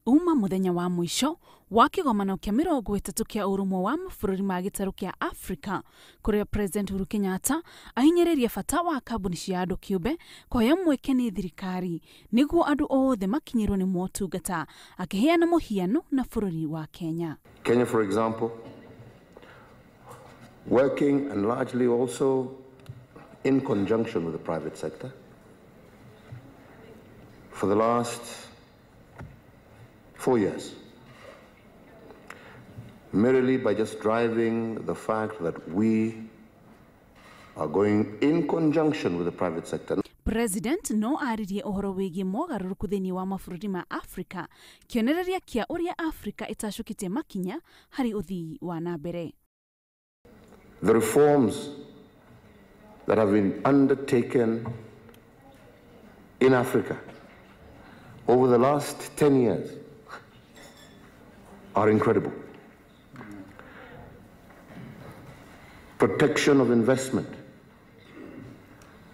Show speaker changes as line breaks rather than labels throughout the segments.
Uma muthenya wa mwisho wa kigomano kia 30 kia urumwe wa mabũrũri ma gĩtarũ kia Africa kuria President Uhuru Kenyatta ahinyĩrĩria bata wa kambuni cia andũ kĩũmbe kuoya mweke nĩ thirikari nĩguo andũ othe makinyĩrwo nĩ motungata akĩheana mũhiano na bũrũri wa Kenya.
Kenya, for example, working and largely also in conjunction with the private sector for the last 4 years, merely by just driving the fact that we are going in conjunction with the private sector.
President no aririe ohoro wĩgie mogarũrũku thĩinĩ wa mabũrũri ma Africa kĩonereria kia ũrĩa Africa ĩtacũkĩte makinya harĩ ũthii wa na mbere.
The reforms that have been undertaken in Africa over the last 10 years are incredible. Protection of investment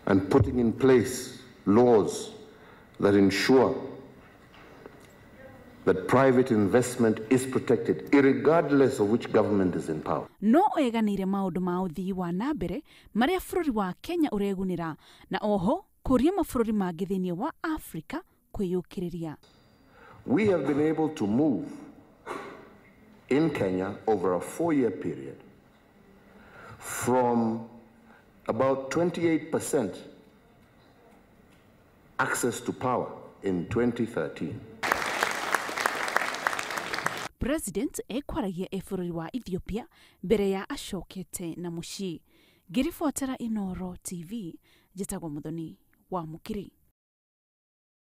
and putting in place laws that ensure that private investment is protected, irregardless of which government is in power.
No eganire maũndũ ma ũthii wa na mbere marĩa bũrũri wa Kenya ũregunĩra na oho kũria mabũrũri mangĩ thĩinĩ wa Africa kwĩyũkĩrĩria.
We have been able to move in Kenya over a 4-year period from about 28% access to power in 2013.
President ekwaragia bũrũri wa Ethiopia mbere ya acokete na mũciĩ. Ngĩribotera Inooro TV, njĩtagwo Muthoni wa Mukiri.